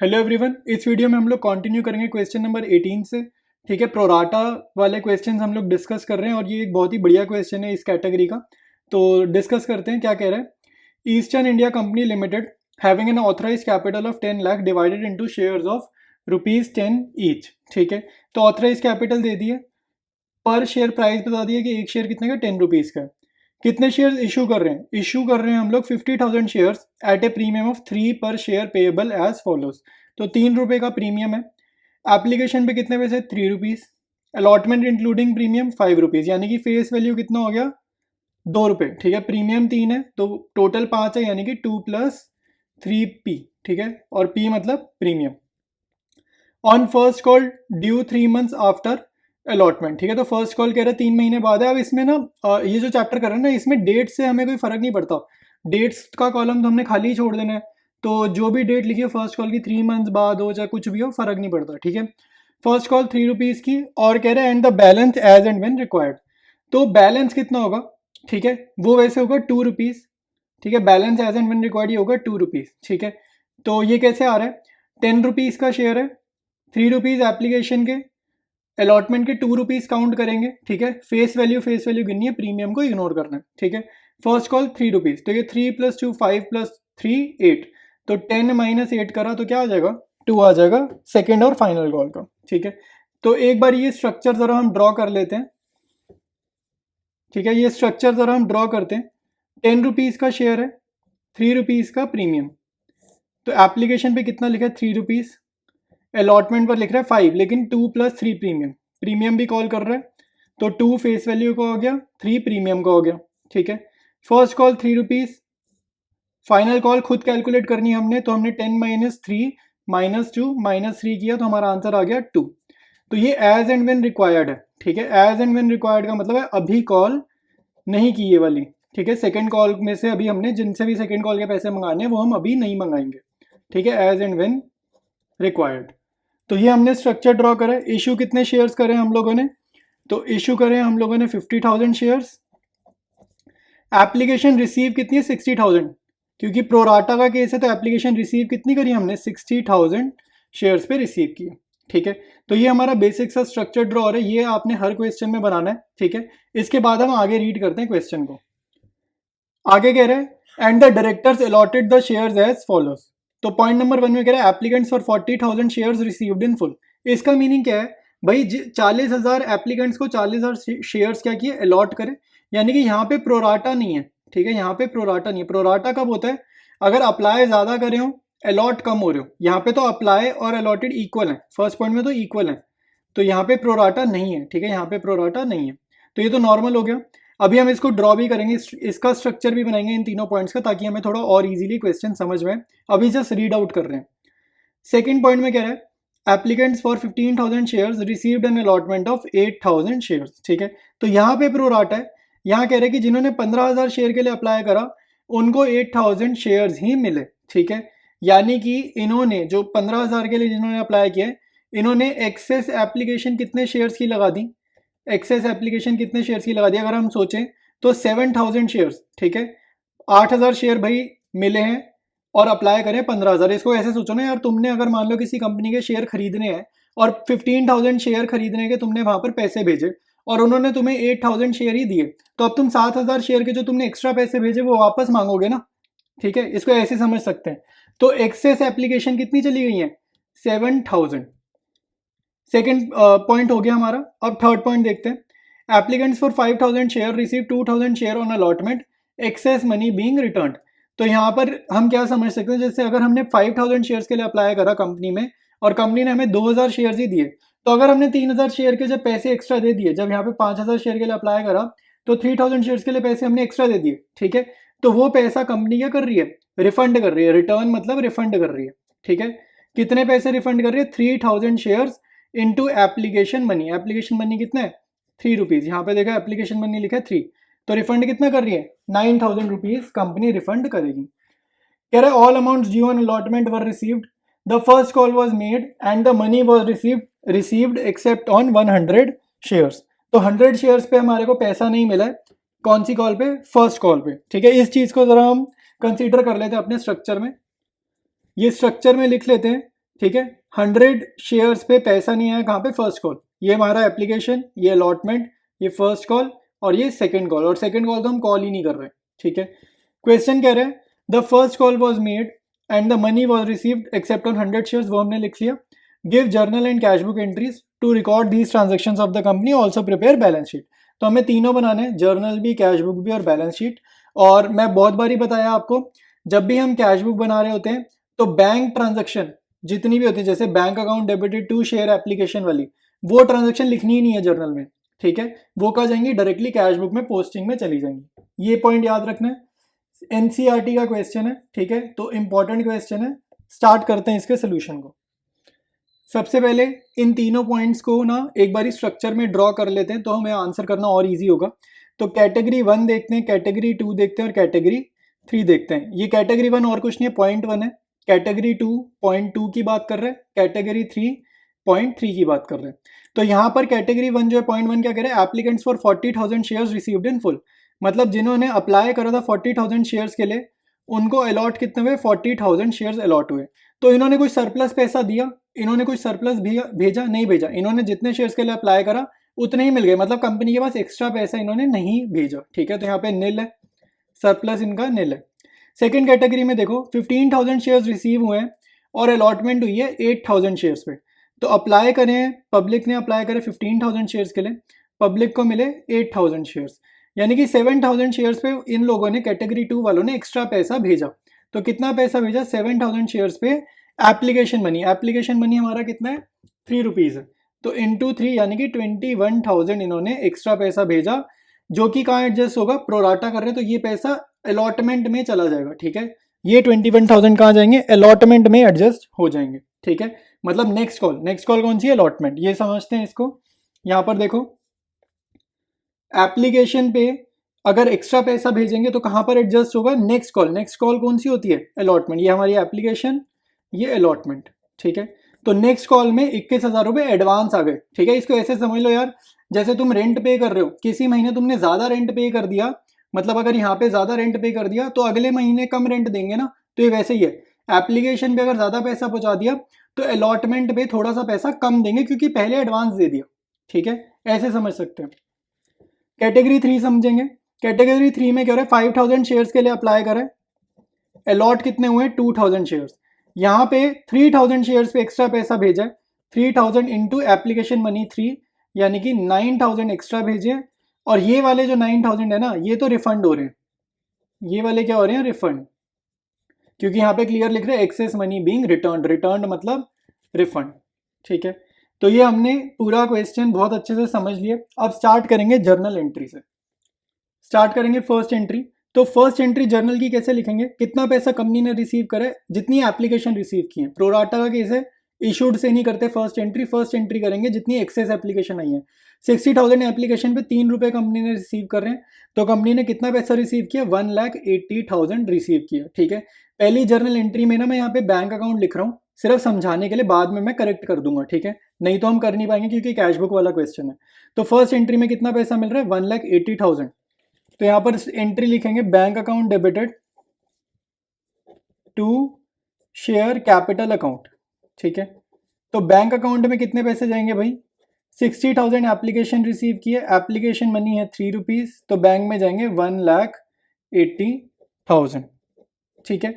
Hello everyone, इस video में हम लोग कंटिन्यू करेंगे क्वेश्चन नंबर 18 से। ठीक है, प्रोराटा वाले क्वेश्चंस हम लोग डिस्कस कर रहे हैं और ये एक बहुत ही बढ़िया क्वेश्चन है इस कैटेगरी का। तो डिस्कस करते हैं क्या कह रहा है। Eastern India company limited having an authorise capital of 10 lakh divided into shares of ₹10 each. ठीक है, तो ऑथराइज कैपिटल दे दिए, पर शेयर प्राइस बता दिया कि एक शेयर कितने का, ₹10 का है। कितने शेयर इशू कर रहे हैं? इशू कर रहे हैं हम लोग 50,000 shares at a premium of 3 पर शेयर पेएबल एज फॉलोज। तो ₹3 का प्रीमियम है। एप्लीकेशन पे कितने पैसे? ₹3। अलॉटमेंट इंक्लूडिंग प्रीमियम ₹5, यानी कि फेस वैल्यू कितना हो गया? ₹2। ठीक है, प्रीमियम 3 है तो टोटल 5 है, यानी कि 2 + 3p। ठीक है, और p मतलब premium. On first call due 3 months after allotment. ठीक है, तो फर्स्ट कॉल कह रहे हैं 3 महीने बाद है। अब इसमें ना ये जो चैप्टर कर रहे हैं ना, इसमें डेट से हमें कोई फर्क नहीं पड़ता। डेट्स का कॉलम तो हमने खाली ही छोड़ देना है। तो जो भी डेट लिखी है फर्स्ट कॉल की, 3 मंथ्स बाद हो चाहे कुछ भी हो, फर्क नहीं पड़ता। ठीक है, फर्स्ट कॉल ₹3 की, और कह रहे हैं and the balance as and when required. तो बैलेंस कितना होगा? ठीक है, वो वैसे होगा ₹2। ठीक है, balance as and when required ये होगा ₹2। ठीक है, तो ये कैसे आ रहा है? ₹10 का शेयर है, ₹3 एप्लीकेशन के, अलॉटमेंट के ₹2 काउंट करेंगे। ठीक है, फेस वैल्यू गिननी है, प्रीमियम को इग्नोर करना है। ठीक है, फर्स्ट कॉल ₹3, तो ये 3 + 2 5 + 3 8, तो 10 - 8 करा तो क्या आ जाएगा? 2 आ जाएगा सेकेंड और फाइनल कॉल का। ठीक है, तो एक बार ये स्ट्रक्चर जरा हम ड्रॉ कर लेते हैं। ठीक है, ये स्ट्रक्चर जरा हम ड्रॉ करते हैं। ₹10 का शेयर है, ₹3 का प्रीमियम, तो एप्लीकेशन पे कितना लिखा है? ₹3। अलॉटमेंट पर लिख रहा है 5, लेकिन 2 + 3 प्रीमियम, प्रीमियम भी कॉल कर रहा है, तो 2 फेस वैल्यू का हो गया, 3 प्रीमियम का हो गया। ठीक है, फर्स्ट कॉल ₹3, फाइनल कॉल खुद कैलकुलेट करनी है हमने, तो हमने 10 - 3 - 2 - 3 किया, तो हमारा आंसर आ गया 2। तो ये एज एंड व्हेन रिक्वायर्ड है। ठीक है, एज एंड व्हेन रिक्वायर्ड का मतलब है अभी कॉल नहीं की ये वाली। ठीक है, सेकेंड कॉल में से अभी हमने जिनसे भी सेकेंड कॉल के पैसे मंगाने हैं वो हम अभी नहीं मंगाएंगे। ठीक है, एज एंड व्हेन रिक्वायर्ड। तो ये हमने स्ट्रक्चर ड्रॉ करा है। इशू कितने शेयर्स करें हम लोगों ने? तो इशू करें हम लोगों ने 50,000 शेयर्स। एप्लीकेशन रिसीव कितनी है? 60,000, क्योंकि प्रोराटा का केस है तो एप्लीकेशन रिसीव कितनी करी हमने? 60,000 शेयर्स पे रिसीव किए। ठीक है, तो ये हमारा बेसिक सा स्ट्रक्चर ड्रॉ है, ये आपने हर क्वेश्चन में बनाना है। ठीक है, इसके बाद हम आगे रीड करते हैं क्वेश्चन को। आगे कह रहे हैं and the directors allotted the shares as follows. तो पॉइंट नंबर 1 में कह रहा है applicants for 40,000 shares received in full. इसका मीनिंग क्या है भाई? 40,000 एप्लीकेंट्स को 40,000 शेयर्स क्या किए? अलॉट करे, यानी कि यहाँ पे प्रोराटा नहीं है। ठीक है, यहाँ पे प्रोराटा नहीं है। प्रोराटा कब होता है? अगर अप्लाई ज्यादा करे हो, अलॉट कम हो रहे हो। यहाँ पे तो अप्लाई और अलॉटेड इक्वल है, फर्स्ट पॉइंट में तो इक्वल है, तो यहाँ पे प्रोराटा नहीं है। ठीक है, यहाँ पे प्रोराटा नहीं है, तो ये तो नॉर्मल हो गया। अभी हम इसको ड्रॉ भी करेंगे, इसका स्ट्रक्चर भी बनाएंगे इन तीनों पॉइंट्स का, ताकि हमें थोड़ा और इजीली क्वेश्चन समझ में। अभी जस्ट रीड आउट कर रहे हैं। सेकंड पॉइंट में कह रहा है applicants for 15,000 shares received an allotment of 8,000 shares. ठीक है, तो यहाँ पे प्रोराटा है। यहाँ कह रहे हैं कि जिन्होंने 15,000 शेयर के लिए अप्लाई करा उनको 8,000 शेयर्स ही मिले। ठीक है, यानी कि इन्होंने जो 15,000 के लिए जिन्होंने अप्लाई किया, इन्होंने एक्सेस एप्लीकेशन कितने शेयर्स की लगा दी? एक्सेस एप्लीकेशन कितने शेयर्स की लगा दी? अगर हम सोचें तो 7,000 शेयर्स। ठीक है, 8,000 शेयर भाई मिले हैं और अप्लाई करें 15,000। इसको ऐसे सोचो ना यार, तुमने अगर मान लो किसी कंपनी के शेयर खरीदने हैं और 15,000 शेयर खरीदने के तुमने वहां पर पैसे भेजे और उन्होंने तुम्हें 8,000 शेयर ही दिए, तो अब तुम 7,000 शेयर के जो तुमने एक्स्ट्रा पैसे भेजे वो वापस मांगोगे ना। ठीक है, इसको ऐसे समझ सकते हैं। तो एक्सेस एप्लीकेशन कितनी चली गई है? 7,000। सेकेंड पॉइंट हो गया हमारा। अब थर्ड पॉइंट देखते हैं। Applicants for 5,000 share receive 2,000 share on allotment, excess money being return. तो यहाँ पर हम क्या समझ सकते हैं, जैसे अगर हमने 5,000 शेयर्स के लिए अप्लाई करा कंपनी में और कंपनी ने हमें 2,000 शेयर्स ही दिए, तो अगर हमने 3,000 शेयर के जब पैसे एक्स्ट्रा दे दिए, जब यहाँ पे 5,000 शेयर के लिए अप्लाई करा तो 3,000 शेयर्स के लिए पैसे हमने एक्स्ट्रा दे दिए। ठीक है, तो वो पैसा कंपनी क्या कर रही है? रिफंड कर रही है। रिटर्न मतलब रिफंड कर रही है। ठीक है, कितने पैसे रिफंड कर रही है? 3,000 shares into application money. Application money कितना है? ₹3। यहाँ पे देखा एप्लीकेशन मनी लिखा है 3, तो रिफंड कितना कर रही है? ₹9,000 कंपनी रिफंड करेगी। कह रहे all amounts due on allotment were received, the first call was made and the money was received except on 100 shares. तो 100 शेयर्स पे हमारे को पैसा नहीं मिला है। कौन सी कॉल पे? फर्स्ट कॉल पे। ठीक है, इस चीज को जरा हम कंसीडर कर लेते हैं अपने स्ट्रक्चर में। ये स्ट्रक्चर में लिख लेते हैं ठीक है। 100 शेयर्स पे पैसा नहीं आया, कहाँ पे? First call. ये हमारा एप्लीकेशन, ये अलॉटमेंट, ये फर्स्ट कॉल और ये सेकंड कॉल, और सेकंड कॉल तो हम कॉल ही नहीं कर रहे। ठीक है। क्वेश्चन कह रहे हैं the first call was made and the money was received except on 100 shares, वो हमने लिख लिया। Give journal and cash book entries to record these transactions of the company, also prepare balance sheet. तो हमें तीनों बनाने हैं, जर्नल भी, कैश बुक भी और बैलेंस शीट। और मैं बहुत बारी बताया आपको, जब भी हम कैश बुक बना रहे होते हैं तो बैंक ट्रांजेक्शन जितनी भी होती है, जैसे bank account debited to share application वाली, वो ट्रांजेक्शन लिखनी ही नहीं है जर्नल में। ठीक है, वो कहा जाएंगी डायरेक्टली कैश बुक में पोस्टिंग में चली जाएंगी। ये पॉइंट याद रखना है। एनसीईआरटी का क्वेश्चन है। ठीक है, तो इंपॉर्टेंट क्वेश्चन है। स्टार्ट करते हैं इसके सोल्यूशन को। सबसे पहले इन तीनों पॉइंट्स को ना एक बार स्ट्रक्चर में ड्रॉ कर लेते हैं तो हमें आंसर करना और इजी होगा। तो कैटेगरी 1 देखते हैं, कैटेगरी 2 देखते हैं और कैटेगरी 3 देखते हैं। ये कैटेगरी 1 और कुछ नहीं है, पॉइंट 1 है। कैटेगरी 2 पॉइंट 2 की बात कर रहे हैं, कैटेगरी 3 पॉइंट 3 की बात कर रहे हैं। तो यहाँ पर कैटेगरी 1 जो है पॉइंट 1 क्या कह रहे हैं? Applicants for 40,000 shares received in full, मतलब जिन्होंने अप्लाई करा था 40,000 शेयर्स के लिए, उनको अलॉट कितने हुए? 40,000 शेयर्स अलॉट हुए। तो इन्होंने कुछ सरप्लस पैसा दिया, इन्होंने कुछ सरप्लस भेजा? नहीं भेजा। इन्होंने जितने शेयर्स के लिए अप्लाई करा उतने ही मिल गए, मतलब कंपनी के पास एक्स्ट्रा पैसा इन्होंने नहीं भेजा। ठीक है, तो यहाँ पे निल है, सरप्लस इनका निल है। सेकंड कैटेगरी में देखो 15,000 शेयर्स रिसीव हुए हैं और अलॉटमेंट हुई है 8,000 शेयर्स पे। तो अप्लाई करें, पब्लिक ने अप्लाई करे 15,000 शेयर्स के लिए, पब्लिक को मिले 8,000 शेयर्स, यानी कि 7,000 शेयर्स पे इन लोगों ने, कैटेगरी 2 वालों ने एक्स्ट्रा पैसा भेजा। तो कितना पैसा भेजा? 7,000 शेयर्स पे एप्लीकेशन मनी। एप्लीकेशन मनी हमारा कितना है? 3 रुपीज़ है। तो इंटू 3 यानी कि 21,000 इन्होंने एक्स्ट्रा पैसा भेजा, जो कि कहाँ एडजस्ट होगा? प्रोराटा कर रहे हैं तो ये पैसा अलॉटमेंट में चला जाएगा। ठीक है, ये 21,000 कहाँ जाएंगे? अलॉटमेंट में एडजस्ट हो जाएंगे। ठीक है, मतलब नेक्स्ट कॉल, नेक्स्ट कॉल कौन सी है? अलॉटमेंट। ये समझते हैं इसको। यहाँ पर देखो एप्लीकेशन पे अगर एक्स्ट्रा पैसा भेजेंगे तो कहाँ पर एडजस्ट होगा? Next call. नेक्स्ट कॉल कौन सी होती है? अलॉटमेंट। ये हमारी एप्लीकेशन, ये अलॉटमेंट। ठीक है, तो नेक्स्ट कॉल में 21,000 रुपये एडवांस आ गए। ठीक है, इसको ऐसे समझ लो यार, जैसे तुम रेंट पे कर रहे हो, किसी महीने तुमने ज़्यादा रेंट पे कर दिया, मतलब अगर यहाँ पे ज़्यादा रेंट पे कर दिया तो अगले महीने कम रेंट देंगे ना, तो ये वैसे ही है। एप्लीकेशन पे अगर ज़्यादा पैसा पहुँचा दिया तो अलॉटमेंट पे थोड़ा सा पैसा कम देंगे क्योंकि पहले एडवांस दे दिया। ठीक है, ऐसे समझ सकते हैं। कैटेगरी 3 समझेंगे। कैटेगरी 3 में क्या हो रहा है? 5,000 शेयर्स के लिए अप्लाई करें, अलॉट कितने हुए? 2,000 शेयर्स। यहाँ पे 3,000 शेयर्स पे एक्स्ट्रा पैसा भेजा है, 3,000 इंटू एप्लीकेशन मनी 3, यानी कि 9,000 एक्स्ट्रा भेजे। और ये वाले जो 9,000 है ना, ये तो रिफंड हो रहे हैं। ये वाले क्या हो रहे हैं? रिफंड, क्योंकि यहाँ पे क्लियर लिख रहे हैं excess money being return. Return मतलब रिफंड। ठीक है, तो ये हमने पूरा क्वेश्चन बहुत अच्छे से समझ लिया। अब स्टार्ट करेंगे जर्नल एंट्री से। स्टार्ट करेंगे फर्स्ट एंट्री। तो फर्स्ट एंट्री जर्नल की कैसे लिखेंगे? कितना पैसा कंपनी ने रिसीव करा है, जितनी एप्लीकेशन रिसीव की है। प्रोराटा का केस है, इशूड से नहीं करते फर्स्ट एंट्री। फर्स्ट एंट्री करेंगे जितनी एक्सेस एप्लीकेशन आई है। 60,000 एप्लीकेशन पे 3 रुपये कंपनी ने रिसीव कर रहे हैं, तो कंपनी ने कितना पैसा रिसीव किया? 1,80,000 रिसीव किया। ठीक है, पहली जर्नल एंट्री में ना मैं यहाँ पे बैंक अकाउंट लिख रहा हूँ सिर्फ समझाने के लिए, बाद में मैं करेक्ट कर दूंगा। ठीक है, नहीं तो हम कर नहीं पाएंगे क्योंकि कैश बुक वाला क्वेश्चन है। तो फर्स्ट एंट्री में कितना पैसा मिल रहा है? 1,80,000। तो यहां पर एंट्री लिखेंगे bank account debited to share capital account. ठीक है, तो बैंक अकाउंट में कितने पैसे जाएंगे भाई? 60,000 एप्लीकेशन रिसीव किए, एप्लीकेशन मनी है 3 रुपीज़, तो बैंक में जाएंगे 1,80,000। ठीक है,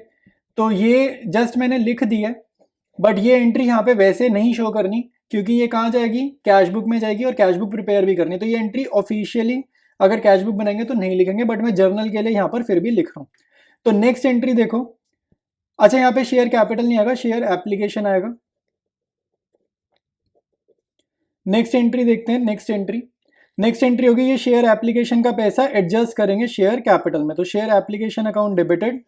तो ये जस्ट मैंने लिख दिया, बट ये एंट्री यहाँ पे वैसे नहीं शो करनी क्योंकि ये कहाँ जाएगी? कैश बुक में जाएगी, और कैश बुक प्रिपेयर भी करनी। तो ये एंट्री ऑफिशियली अगर कैश बुक बनाएंगे तो नहीं लिखेंगे, बट मैं जर्नल के लिए यहाँ पर फिर भी लिख रहा हूँ। तो नेक्स्ट एंट्री देखो, अच्छा यहाँ पे शेयर कैपिटल नहीं आएगा, शेयर एप्लीकेशन आएगा। नेक्स्ट एंट्री देखते हैं। नेक्स्ट एंट्री होगी ये शेयर एप्लीकेशन का पैसा एडजस्ट करेंगे शेयर कैपिटल में। तो share application account debited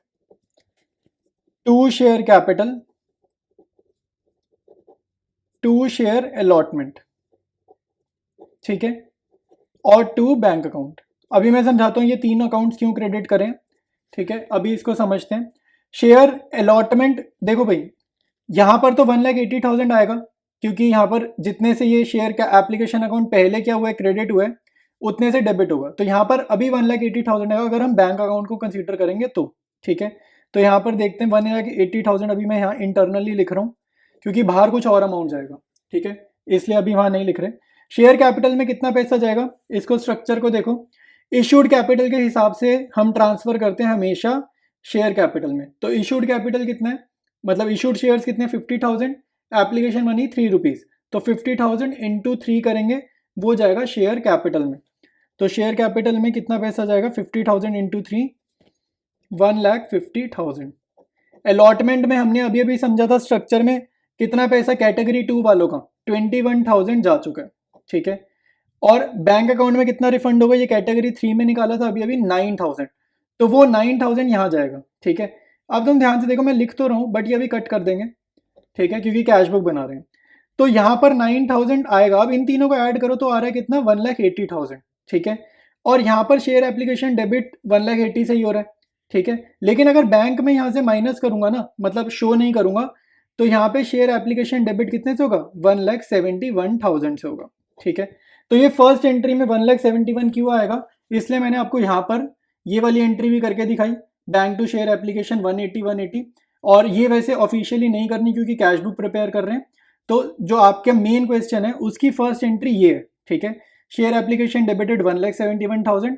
to share capital to share allotment. ठीक है, और टू बैंक अकाउंट। अभी मैं समझाता हूँ ये तीन अकाउंट्स क्यों क्रेडिट करें। ठीक है, अभी इसको समझते हैं। शेयर अलॉटमेंट देखो भाई, यहाँ पर तो 1,80,000 आएगा क्योंकि यहाँ पर जितने से ये शेयर का एप्लीकेशन अकाउंट पहले क्या हुआ है? क्रेडिट हुआ है, उतने से डेबिट होगा। तो यहाँ पर अभी 1,80,000 आएगा अगर हम बैंक अकाउंट को कंसीडर करेंगे तो। ठीक है, तो यहाँ पर देखते हैं 1,80,000 अभी मैं यहाँ इंटरनली लिख रहा हूँ। क्योंकि बाहर कुछ और अमाउंट जाएगा, ठीक है, इसलिए अभी वहां नहीं लिख रहे। शेयर कैपिटल में कितना पैसा जाएगा, इसको स्ट्रक्चर को देखो, इशूड कैपिटल के हिसाब से हम ट्रांसफर करते हैं हमेशा शेयर कैपिटल में। तो इशूड कैपिटल कितना है, मतलब इशूड शेयर्स कितने, 50,000, एप्लीकेशन मनी 3 रुपीज, तो 50,000 इंटू 3 करेंगे, वो जाएगा शेयर कैपिटल में। तो शेयर कैपिटल में कितना पैसा जाएगा, 50,000 इंटू 3, 1,50,000। अलॉटमेंट में हमने अभी अभी समझा था स्ट्रक्चर में कितना पैसा कैटेगरी 2 वालों का, 21,000 जा चुका है, ठीक है। और बैंक अकाउंट में कितना रिफंड होगा, ये कैटेगरी 3 में निकाला था अभी अभी 9,000, तो वो 9,000 यहाँ जाएगा, ठीक है। अब तुम ध्यान से देखो, मैं लिख तो रहा हूँ बट ये अभी कट कर देंगे, ठीक है, क्योंकि कैश बुक बना रहे हैं। तो यहाँ पर 9,000 आएगा, अब इन तीनों को ऐड करो तो आ रहा है कितना, 1,80,000, ठीक है। और यहाँ पर शेयर एप्लीकेशन डेबिट 1,80,000 से ही हो रहा है, ठीक है। लेकिन अगर बैंक में यहाँ से माइनस करूंगा ना, मतलब शो नहीं करूंगा, तो यहाँ पे शेयर एप्लीकेशन डेबिट कितने से होगा, 1,71,000 से होगा, ठीक है। तो ये फर्स्ट एंट्री में 1,71,000 क्यों आएगा, इसलिए मैंने आपको यहाँ पर ये वाली एंट्री भी करके दिखाई, बैंक टू शेयर एप्लीकेशन 180, और ये वैसे ऑफिशियली नहीं करनी क्योंकि कैश बुक प्रिपेयर कर रहे हैं। तो जो आपके मेन क्वेश्चन है उसकी फर्स्ट एंट्री ये है, ठीक है। Share application debited 1,71,000,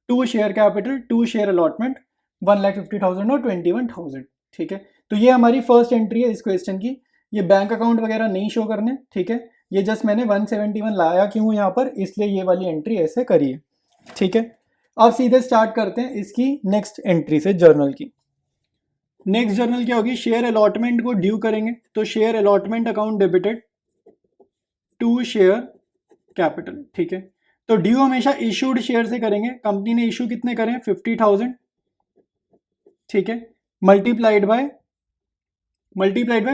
to share capital, to share allotment 1,50,000 और 21,000, ठीक है। तो ये हमारी फर्स्ट एंट्री है इस क्वेश्चन की। ये बैंक अकाउंट वगैरह नहीं शो करने, ठीक है, ये जस्ट मैंने 171 लाया क्यों यहाँ पर, इसलिए ये वाली एंट्री ऐसे करी है, ठीक है। अब सीधे स्टार्ट करते हैं इसकी नेक्स्ट एंट्री से, जर्नल की। नेक्स्ट जर्नल क्या होगी, शेयर अलॉटमेंट को ड्यू करेंगे, तो share allotment account debited to share capital, ठीक है। तो ड्यू हमेशा इशूड शेयर से करेंगे, कंपनी ने इशू कितने करें, 50,000, ठीक है, मल्टीप्लाइड बाय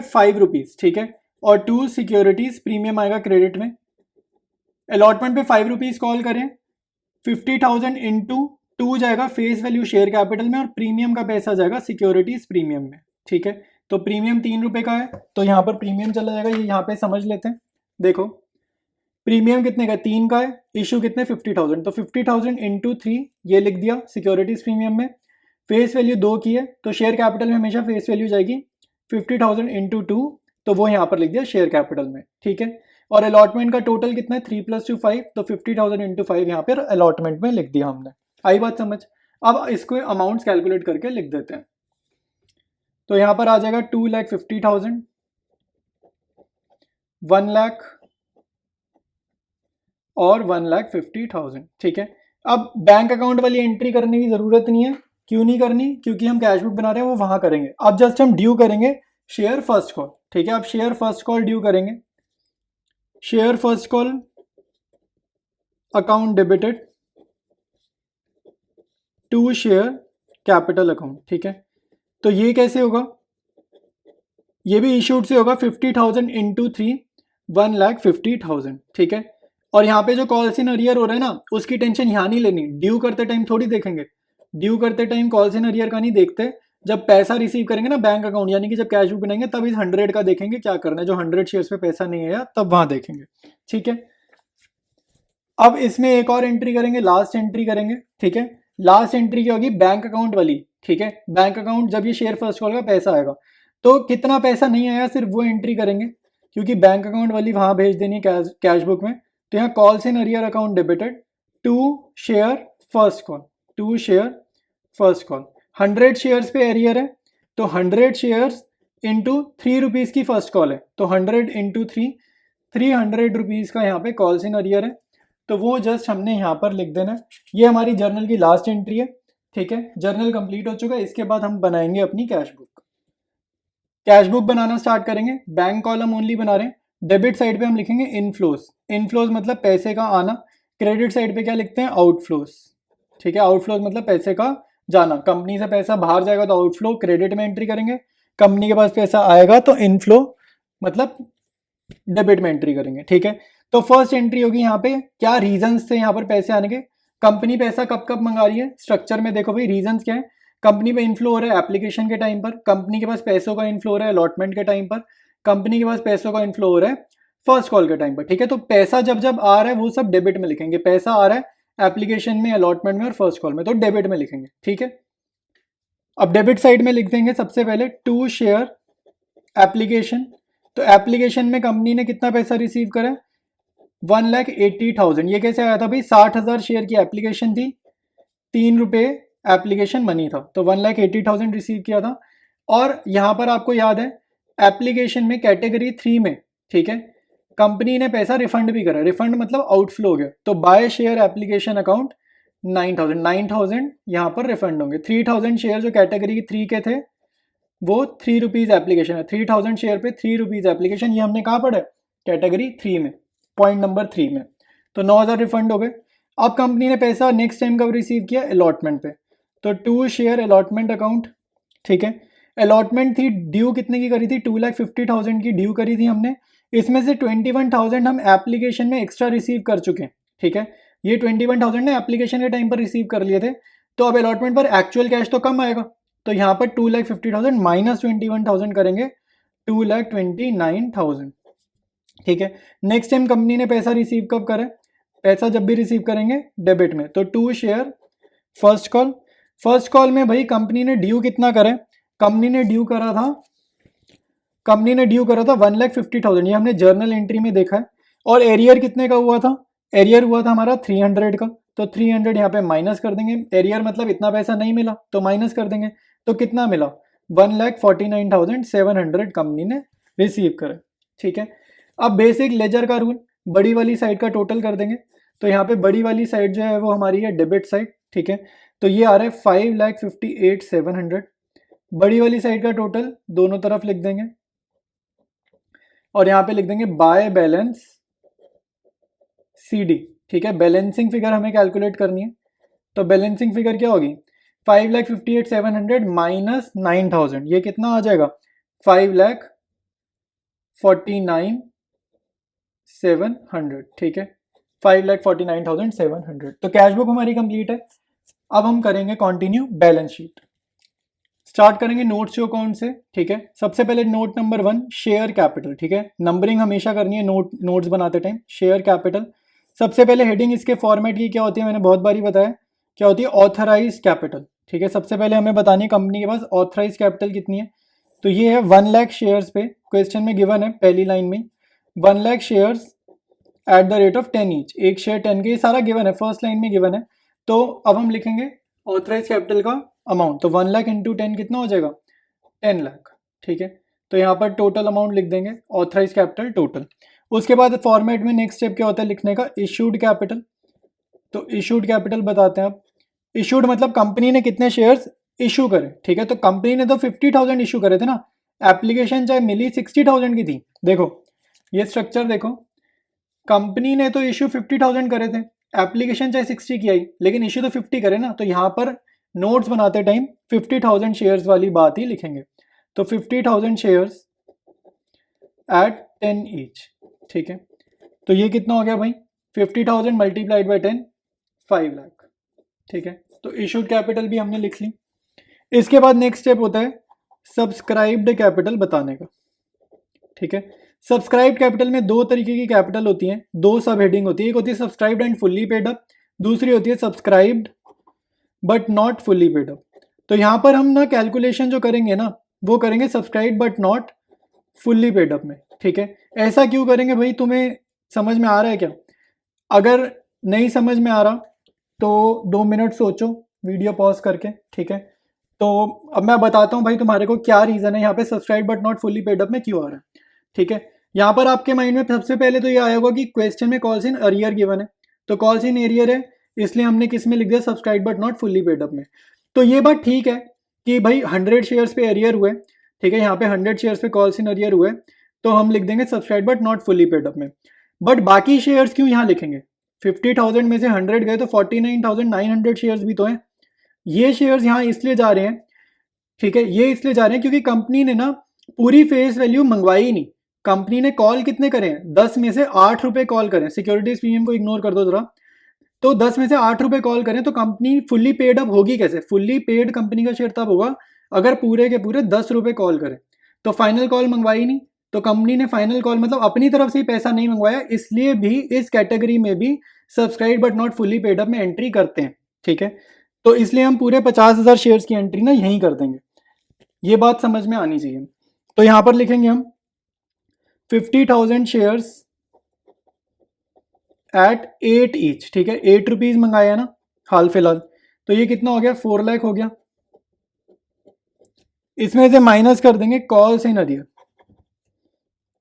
5 रुपीज, ठीक है। और टू सिक्योरिटीज प्रीमियम आएगा क्रेडिट में, अलॉटमेंट पे 5 रुपीज कॉल करें, 50,000 इंटू 2 जाएगा फेस वैल्यू शेयर कैपिटल में, और प्रीमियम का पैसा जाएगा सिक्योरिटीज प्रीमियम में, ठीक है। तो प्रीमियम 3 रुपए का है, तो यहाँ पर प्रीमियम चला जाएगा, ये यहाँ पे समझ लेते हैं। देखो प्रीमियम कितने का, 3 का है, इशू कितने, 50,000, तो 50,000 इंटू 3 ये लिख दिया सिक्योरिटीज प्रीमियम में। फेस वैल्यू 2 की है, तो शेयर कैपिटल में हमेशा फेस वैल्यू जाएगी 50,000 इंटू 2, तो वो यहाँ पर लिख दिया शेयर कैपिटल में, ठीक है। और अलॉटमेंट का टोटल कितना है, 3 + 2 5, तो 50,000 इंटू 5 यहाँ पर अलॉटमेंट में लिख दिया हमने। आई बात समझ। अब इसको अमाउंट्स कैलकुलेट करके लिख देते हैं। तो यहाँ पर आ जाएगा 2,50,000, 1 लाख और 1,50,000, ठीक है। अब बैंक अकाउंट वाली एंट्री करने की जरूरत नहीं है, क्यों नहीं करनी, क्योंकि हम कैश बुक बना रहे हैं, वो वहां करेंगे। अब जस्ट हम ड्यू करेंगे शेयर फर्स्ट कॉल, ठीक है। अब शेयर फर्स्ट कॉल ड्यू करेंगे, share first call account debited to share capital account, ठीक है। तो ये कैसे होगा, ये भी इशूड से होगा, 50,000 इंटू 3, 1,50,000, ठीक है। और यहाँ पे जो कॉल्स इन अरियर हो रहा है ना, उसकी टेंशन यहाँ नहीं लेनी, ड्यू करते टाइम थोड़ी देखेंगे, ड्यू करते टाइम कॉल्स इन अरियर का नहीं देखते, जब पैसा रिसीव करेंगे ना बैंक अकाउंट, यानी कि जब कैश बुक बनाएंगे तब इस 100 का देखेंगे क्या करना है, जो 100 शेयर्स पे पैसा नहीं आया तब वहां देखेंगे, ठीक है। अब इसमें एक और एंट्री करेंगे, लास्ट एंट्री करेंगे, ठीक है। लास्ट एंट्री क्या होगी, बैंक अकाउंट वाली, ठीक है। बैंक अकाउंट जब ये शेयर फर्स्ट कॉल का पैसा आएगा, तो कितना पैसा नहीं आया सिर्फ वो एंट्री करेंगे, क्योंकि बैंक अकाउंट वाली वहां भेज देनी है कैश बुक में। तो यहाँ calls in arrear account debited to share first call, to share first call, 100 shares पे एरियर है, तो 100 शेयर्स इंटू 3 रुपीज की फर्स्ट कॉल है, तो 100 इंटू 3, 300 रुपीज का यहाँ पे कॉल्स इन अरियर है, तो वो जस्ट हमने यहाँ पर लिख देना है। ये हमारी जर्नल की लास्ट एंट्री है, ठीक है। जर्नल कंप्लीट हो चुका है, इसके बाद हम बनाएंगे अपनी कैश बुक। कैश बुक बनाना स्टार्ट करेंगे, बैंक कॉलम ओनली बना रहे हैं। डेबिट साइड पे हम लिखेंगे इनफ्लोज, इनफ्लोज मतलब पैसे का आना। क्रेडिट साइड पे क्या लिखते हैं, आउटफ्लोज, ठीक है। आउटफ्लोज मतलब पैसे का जाना, कंपनी से पैसा बाहर जाएगा तो आउटफ्लो क्रेडिट में एंट्री करेंगे, कंपनी के पास पैसा आएगा तो इनफ्लो मतलब डेबिट में एंट्री करेंगे, ठीक है। तो फर्स्ट एंट्री होगी यहाँ पे, क्या रीजंस थे यहाँ पर पैसे आने के, कंपनी पैसा कब कब मंगा रही है, स्ट्रक्चर में देखो भाई रीजंस क्या है, कंपनी पे इनफ्लो हो रहा है एप्लीकेशन के टाइम पर, कंपनी के पास पैसों का इनफ्लो हो रहा है अलॉटमेंट के टाइम पर, कंपनी के पास पैसों का इनफ्लो हो रहा है फर्स्ट कॉल के टाइम पर, ठीक है। तो पैसा जब जब आ रहा है वो सब डेबिट में लिखेंगे, पैसा आ रहा है एप्लीकेशन में, अलॉटमेंट में और फर्स्ट कॉल में, तो डेबिट में लिखेंगे, ठीक है। अब डेबिट साइड में लिख देंगे सबसे पहले टू शेयर एप्लीकेशन तो एप्लीकेशन में कंपनी ने कितना पैसा रिसीव करा, 1,80,000। ये कैसे आया था भाई, 60,000 शेयर की एप्लीकेशन थी, 3 रुपये एप्लीकेशन मनी था, तो 1,80,000 रिसीव किया था। और यहाँ पर आपको याद है एप्लीकेशन में कैटेगरी 3 में, ठीक है, कंपनी ने पैसा रिफंड भी करा, रिफंड मतलब आउटफ्लो हो गया, तो बाय शेयर एप्लीकेशन अकाउंट 9,000 यहाँ पर रिफंड होंगे। 3,000 शेयर जो कैटेगरी 3 के थे वो 3 रुपीज़ एप्लीकेशन है, 3,000 शेयर पे 3 रुपीज़ एप्लीकेशन, ये हमने कहाँ पढ़ा है, कैटेगरी 3 में, पॉइंट नंबर 3 में। तो 9,000 रिफंड हो गए। अब कंपनी ने पैसा नेक्स्ट टाइम कब रिसीव किया, अलॉटमेंट पे, तो 2 शेयर अलॉटमेंट अकाउंट, ठीक है। अलॉटमेंट थी, ड्यू कितने की करी थी, 2,50,000 की ड्यू करी थी हमने, इसमें से 21,000 हम एप्लीकेशन में एक्स्ट्रा रिसीव कर चुके हैं, ठीक है। ये 21,000 ने एप्लीकेशन के टाइम पर रिसीव कर लिए थे, तो अब अलॉटमेंट पर एक्चुअल कैश तो कम आएगा, तो यहाँ पर 2,50,000 माइनस 21,000 करेंगे, 2,29,000, ठीक है। नेक्स्ट टाइम कंपनी ने पैसा रिसीव कब करें, पैसा जब भी रिसीव करेंगे डेबिट में, तो 2 share first call. First call में भाई कंपनी ने ड्यू कितना करें, कंपनी ने ड्यू करा था 1,50,000, ये हमने जर्नल एंट्री में देखा है। और एरियर कितने का हुआ था, एरियर हुआ था हमारा 300 का, तो 300 यहाँ पे माइनस कर देंगे, एरियर मतलब इतना पैसा नहीं मिला तो माइनस कर देंगे, तो कितना मिला, 1,49,700 कंपनी ने रिसीव करा, ठीक है। अब बेसिक लेजर का रूल, बड़ी वाली साइड का टोटल कर देंगे, तो यहाँ पे बड़ी वाली साइड जो है वो हमारी है डेबिट साइड, ठीक है, तो ये आ रहा है 5,58,700। बड़ी वाली साइड का टोटल दोनों तरफ लिख देंगे और यहाँ पे लिख देंगे बाय बैलेंस CD, ठीक है। बैलेंसिंग फिगर हमें कैलकुलेट करनी है, तो बैलेंसिंग फिगर क्या होगी, 5,58,700 माइनस 9,000, ये कितना आ जाएगा, 5,49,700, ठीक है, 5,49,700। तो कैश बुक हमारी कंप्लीट है। अब हम करेंगे कंटिन्यू बैलेंस शीट। स्टार्ट करेंगे नोट शो अकाउंट से, ठीक है। सबसे पहले नोट नंबर 1 शेयर कैपिटल, ठीक है, नंबरिंग हमेशा करनी है नोट्स बनाते टाइम। शेयर कैपिटल, सबसे पहले हेडिंग इसके फॉर्मेट की क्या होती है, मैंने बहुत बारी बताया, क्या होती है, ऑथराइज कैपिटल, ठीक है। सबसे पहले हमें बतानी है कंपनी के पास ऑथराइज कैपिटल कितनी है, तो ये है 1 लाख शेयर्स पे, क्वेश्चन में गिवन है पहली लाइन में 1 lakh shares at the rate of 10 each, एक शेयर 10 के, ये सारा गिवन है, फर्स्ट लाइन में गिवन है। तो अब हम लिखेंगे ऑथराइज कैपिटल का अमाउंट, तो 1 लाख इंटू 10 कितना हो जाएगा, 10 लाख, ठीक है। तो यहाँ पर टोटल अमाउंट लिख देंगे, ऑथराइज कैपिटल टोटल। उसके बाद फॉर्मेट में नेक्स्ट स्टेप क्या होता है लिखने का, इशूड कैपिटल। तो इशूड कैपिटल बताते हैं आप, इशूड मतलब कंपनी ने कितने शेयर्स इशू करे, ठीक है। तो कंपनी ने तो 50,000 इशू करे थे ना, एप्लीकेशन चाहे मिली 60,000 की थी, देखो ये स्ट्रक्चर देखो, कंपनी ने तो इशू 50,000 करे थे, एप्लीकेशन चाहे 60 की आई, लेकिन इशू तो 50 करे ना, तो यहाँ पर नोट्स बनाते टाइम 50,000 शेयर्स वाली बात ही लिखेंगे। तो 50,000 शेयर्स एट 10 ईच, ठीक है। तो ये कितना हो गया भाई, 50,000 मल्टीप्लाइड बाई 10, 5 लाख, ठीक है। तो इशूड कैपिटल भी हमने लिख ली। इसके बाद नेक्स्ट स्टेप होता है सब्सक्राइब्ड कैपिटल बताने का, ठीक है। सब्सक्राइब्ड कैपिटल में दो तरीके की कैपिटल होती हैं, दो सब हेडिंग होती है, एक होती है subscribed and fully paid up, दूसरी होती है subscribed but not fully paid up. तो यहाँ पर हम ना कैलकुलेशन जो करेंगे ना वो करेंगे subscribe but not fully paid up में, ठीक है। ऐसा क्यों करेंगे भाई, तुम्हें समझ में आ रहा है क्या, अगर नहीं समझ में आ रहा तो 2 मिनट सोचो वीडियो पॉज करके, ठीक है। तो अब मैं बताता हूँ भाई तुम्हारे को क्या रीज़न है यहाँ पे subscribe but not fully paid up में क्यों आ रहा है, ठीक है। यहाँ पर आपके माइंड में सबसे पहले तो ये आया होगा कि क्वेश्चन में कॉल्स इन अरियर गिवन है, तो कॉल्स इन एरियर है, इसलिए हमने किस में लिख दिया subscribe but not fully paid up में। तो ये बात ठीक है कि भाई 100 शेयर्स पे एरियर हुए, ठीक है, यहाँ पे 100 शेयर्स पे कॉल्स इन अरियर हुए, तो हम लिख देंगे subscribe but not fully paid up में। बट बाकी शेयर्स क्यों यहाँ लिखेंगे, 50,000 में से 100 गए तो 49,900 शेयर्स भी तो हैं। ये शेयर्स यहाँ इसलिए जा रहे हैं, ठीक है, ये इसलिए जा रहे हैं क्योंकि कंपनी ने ना पूरी फेस वैल्यू मंगवाई ही नहीं, कंपनी ने कॉल कितने करे हैं, 10 में से 8 रुपए कॉल करें, सिक्योरिटीज प्रीमियम को इग्नोर कर दो जरा, तो 10 में से 8 रुपए कॉल करें, तो कंपनी फुल्ली पेड अप होगी कैसे, फुल्ली पेड कंपनी का शेयर तब होगा अगर पूरे के पूरे 10 रुपए कॉल करें। तो फाइनल कॉल मंगवाई नहीं, तो कंपनी ने फाइनल कॉल मतलब अपनी तरफ से ही पैसा नहीं मंगवाया, इसलिए भी इस कैटेगरी में भी subscribe but not fully paid up में एंट्री करते हैं, ठीक है। तो इसलिए हम पूरे 50,000 शेयर्स की एंट्री ना यहीं कर देंगे, ये बात समझ में आनी चाहिए। तो यहाँ पर लिखेंगे हम 50,000 शेयर्स एट 8 ईच, ठीक है, 8 रुपीज़ मंगाया ना हाल फिलहाल, तो ये कितना हो गया, 4 लाख हो गया। इसमें से माइनस कर देंगे calls in arrear,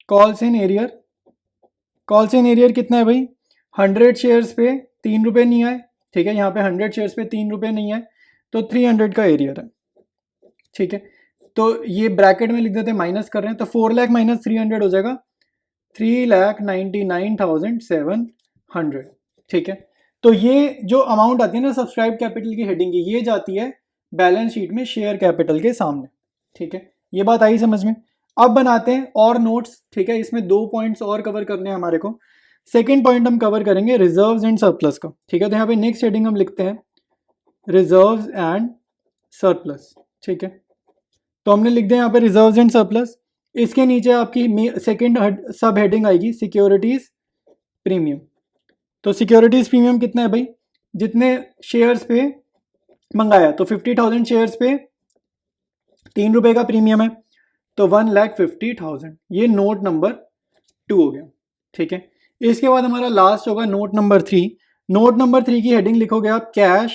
calls in arrear, calls in arrear कितना है भाई, 100 शेयर्स पे 3 रुपये नहीं आए, ठीक है, यहाँ पे 100 शेयर्स पे 3 रुपये नहीं आए, तो 300 का एरियर है, ठीक है। तो ये ब्रैकेट में लिख देते हैं, माइनस कर रहे हैं, तो 4 लाख माइनस 300 हो जाएगा 3,99,700, ठीक है। तो ये जो अमाउंट आती है ना सब्सक्राइब कैपिटल की हेडिंग की, ये जाती है बैलेंस शीट में शेयर कैपिटल के सामने, ठीक है। ये बात आई समझ में। अब बनाते हैं और नोट्स, ठीक है, इसमें 2 पॉइंट्स और कवर करने हैं हमारे को। सेकेंड पॉइंट हम कवर करेंगे रिजर्व्स एंड सरप्लस का, ठीक है। तो यहाँ पे नेक्स्ट हेडिंग हम लिखते हैं रिजर्व्स एंड सरप्लस, ठीक है। तो हमने लिख दिया यहाँ पे रिजर्व्स एंड सरप्लस। इसके नीचे आपकी सेकेंड सब हेडिंग आएगी सिक्योरिटीज प्रीमियम। तो सिक्योरिटीज प्रीमियम कितना है भाई, जितने शेयर्स पे मंगाया, तो 50,000 शेयर्स पे 3 रुपए का प्रीमियम है, तो 1,50,000, ये नोट नंबर 2 हो गया, ठीक है। इसके बाद हमारा लास्ट होगा नोट नंबर 3। नोट नंबर 3 की हेडिंग लिखोगे आप कैश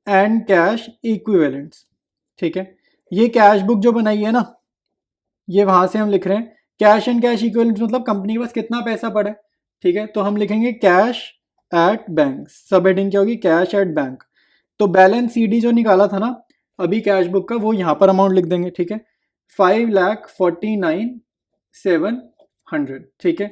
एंड कैश इक्विवेलेंट्स, ठीक है। ये कैश बुक जो बनाई है ना, ये वहां से हम लिख रहे हैं कैश एंड कैश इक्विवेलेंट्स, मतलब कंपनी के पास कितना पैसा पड़ा है, ठीक है। तो हम लिखेंगे कैश एट बैंक, सब हेडिंग क्या होगी, कैश एट बैंक। तो बैलेंस सीडी जो निकाला था ना अभी कैश बुक का, वो यहाँ पर अमाउंट लिख देंगे, ठीक है, 5,49,700, ठीक है।